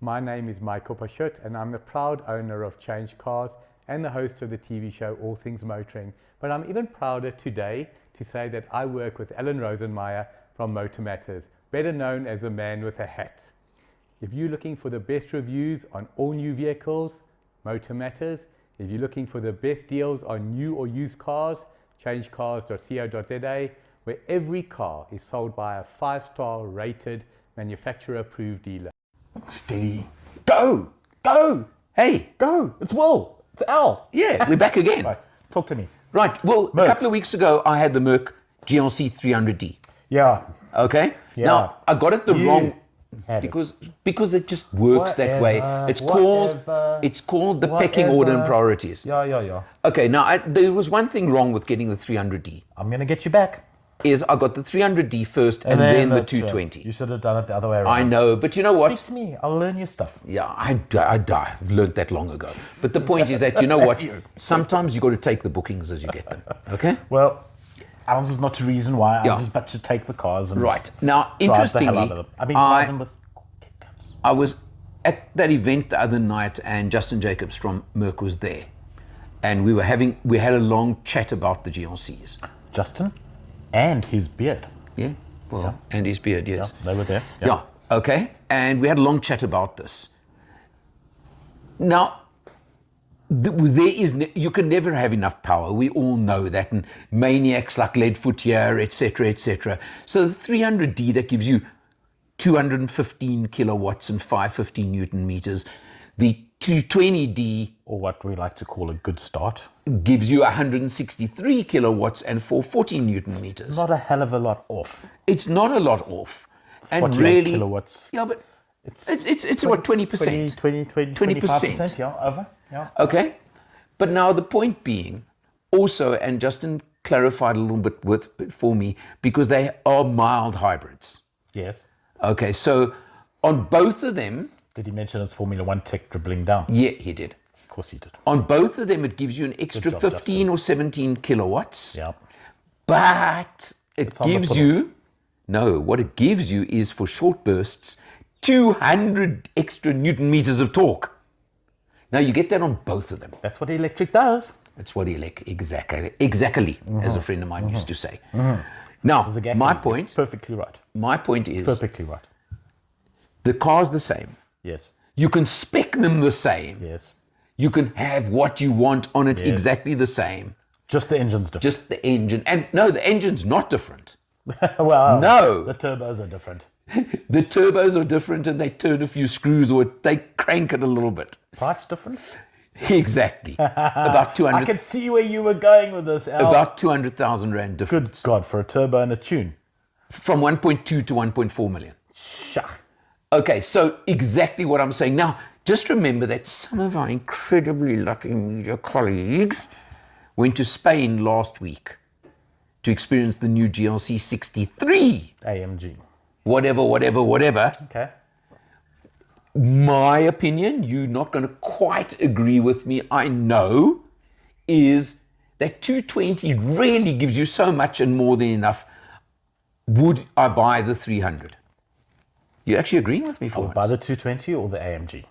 My name is Michael Pashut and I'm the proud owner of Change Cars and the host of the TV show All Things Motoring. But I'm even prouder today to say that I work with Alan Rosenmeyer from Motor Matters, better known as the man with a hat. If you're looking for the best reviews on all new vehicles, Motor Matters. If you're looking for the best deals on new or used cars, changecars.co.za, where every car is sold by a 5-star rated manufacturer approved dealer. Steady. Go! Go! Hey! Go! It's Will! It's Al! Yeah, we're back again. Right. Talk to me. Right. Well, Merc. A couple of weeks ago, I had the Merc GLC 300D. Yeah. Okay? Yeah. Now, I got it the wrong... Had because it just works that way. It's called the pecking order and priorities. Yeah. Okay, now there was one thing wrong with getting the 300D. I'm going to get you back. Is I got the 300D first and then the 220. You should have done it the other way around. I know, but you know what? Speak to me. I'll learn your stuff. Yeah, I learned that long ago. But the point is that, you know what? Sometimes you got to take the bookings as you get them. Okay? Well, ours is not to reason why. Ours is but to take the cars and right. Now, drive the hell out interestingly, of them. I've been driving with I was at that event the other night and Justin Jacobs from Merc was there. And we had a long chat about the GLCs. Justin and his beard. Yeah, well, and his beard, yes. Yeah, they were there. Yeah, okay. And we had a long chat about this. Now, you can never have enough power. We all know that. And maniacs like Leadfoot here, etc., etc. So the 300D, that gives you 215 kilowatts and 550 Newton meters. The 220D, or what we like to call a good start, gives you 163 kilowatts and 440 Newton meters. Not a hell of a lot off. It's not a lot off. 48 and really, kilowatts. Yeah, but it's what, 20%? 25%, yeah, over. Yeah. Okay. But now the point being, also, and Justin clarified a little bit for me, because they are mild hybrids. Yes. Okay, so on both of them... Did he mention it's Formula One tech dribbling down? Yeah, he did. Of course he did. On both of them, it gives you an extra 15 or 17 kilowatts. Yeah. But it gives you... No, what it gives you is, for short bursts, 200 extra Newton meters of torque. Now, you get that on both of them. That's what electric does. That's what exactly, as a friend of mine used to say. Now, my point... Perfectly right. My point is... Perfectly right. The car's the same. Yes. You can spec them the same. Yes. You can have what you want on it exactly the same. Just the engine's different. Just the engine. And no, the engine's not different. Well, no. The turbos are different. The turbos are different and they turn a few screws or they crank it a little bit. Price difference? Exactly. About 200. I can see where you were going with this, Al. About 200,000 Rand difference. Good God, for a turbo and a tune. From 1.2 to 1.4 million. Sure. Okay, so exactly what I'm saying. Now, just remember that some of our incredibly lucky media colleagues went to Spain last week to experience the new GLC 63. AMG. Whatever. Okay. My opinion, you're not going to quite agree with me, I know, is that 220 really gives you so much and more than enough. Would I buy the 300? You're actually agreeing with me for once. Buy the 220 or the AMG?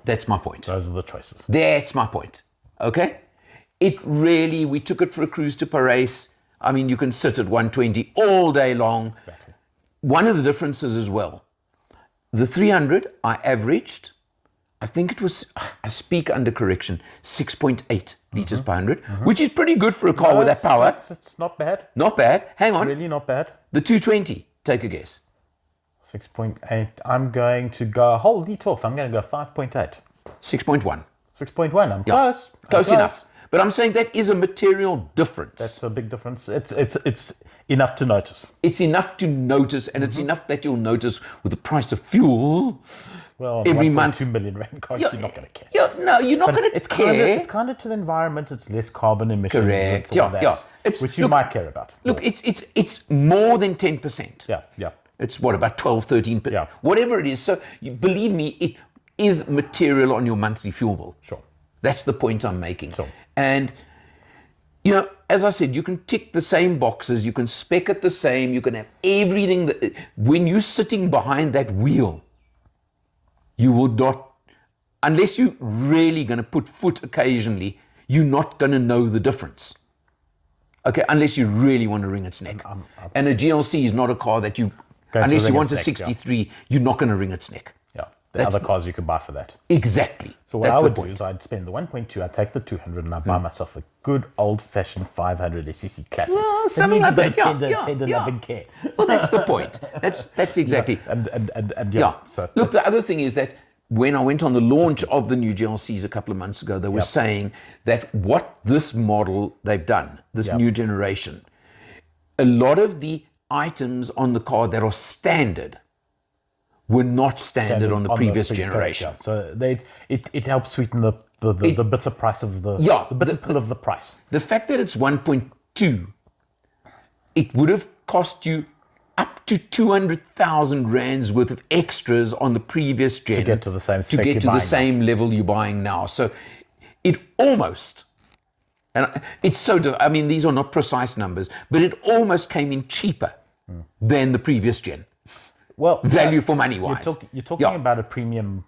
That's my point. Those are the choices. That's my point. Okay? We took it for a cruise to Paris. I mean, you can sit at 120 all day long. Exactly. One of the differences as well, the 300, I averaged, I think it was, I speak under correction, 6.8 liters per 100, which is pretty good for a car with that power. It's not bad. Not bad. Hang on. Really not bad. The 220, take a guess. 6.8. I'm going to go, hold it off. I'm going to go 5.8. 6.1. 6.1. I'm close. Close enough. But I'm saying that is a material difference. That's a big difference. It's enough to notice. It's enough to notice, and it's enough that you'll notice with the price of fuel. Well, every month. 2 million Rand car, you're not going to care. No, you're not going to care. It's kind of to the environment. It's less carbon emissions. Correct. It's all that, which you might care about. Look, it's more than 10%. Yeah. It's what, about 12, 13%? Yeah. Whatever it is. So believe me, it is material on your monthly fuel bill. Sure. That's the point I'm making. Sure. And, you know, as I said, you can tick the same boxes, you can spec it the same, you can have everything. When you're sitting behind that wheel, you would not, unless you're really going to put foot occasionally, you're not going to know the difference. Okay, unless you really want to wring its neck. And a GLC is not a car that you, unless you want a 63, you're not going to wring its neck. Yeah, the other cars you could buy for that. Exactly. So what I would do is I'd spend the 1.2, I'd take the 200, and I'd buy myself a good old-fashioned 500 SEC Classic. Well, something like that, tender loving care. Well, that's the point. That's exactly. Yeah. So, look, the other thing is that when I went on the launch of the new GLCs a couple of months ago, they were saying that what this model they've done, this new generation, a lot of the items on the car that are standard were not standard on the previous generation. So it helps sweeten the bitter price of the bitter pill of the price. The fact that it's 1.2, it would have cost you up to 200,000 rands worth of extras on the previous gen To get to the same spec to get you're to the buying same level you're buying now. So it almost, and it's so, I mean, these are not precise numbers, but it almost came in cheaper than the previous gen. Well, value for money wise. You're talking about a premium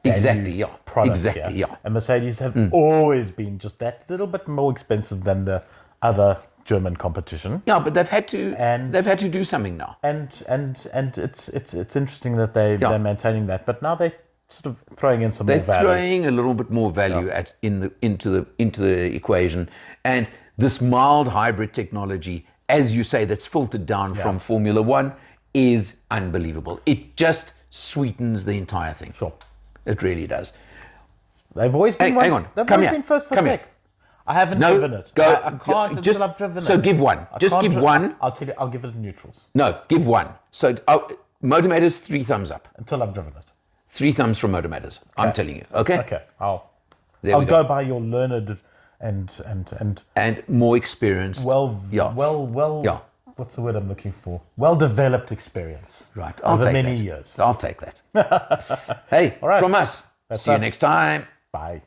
product here. And Mercedes have always been just that little bit more expensive than the other German competition. Yeah, but they've had to do something now. And it's interesting that they're maintaining that, but now they're sort of throwing in some more value. They're throwing a little bit more value into the equation, and this mild hybrid technology, as you say, that's filtered down from Formula One, is unbelievable. It just sweetens the entire thing. Sure, it really does. They've always been. Hang on, they've always been first for tech. I haven't driven it. I can't until I've driven it. So give one. Just give one. I'll tell you. I'll give it neutrals. No, give one. So Motor Matters, 3 thumbs up. Until I've driven it. 3 thumbs from Motor Matters. Okay. I'm telling you. Okay. Okay. I'll go by your learned and more experienced. What's the word I'm looking for? Well-developed experience. Right. Over many years. I'll take that. Hey, from us. See you next time. Bye.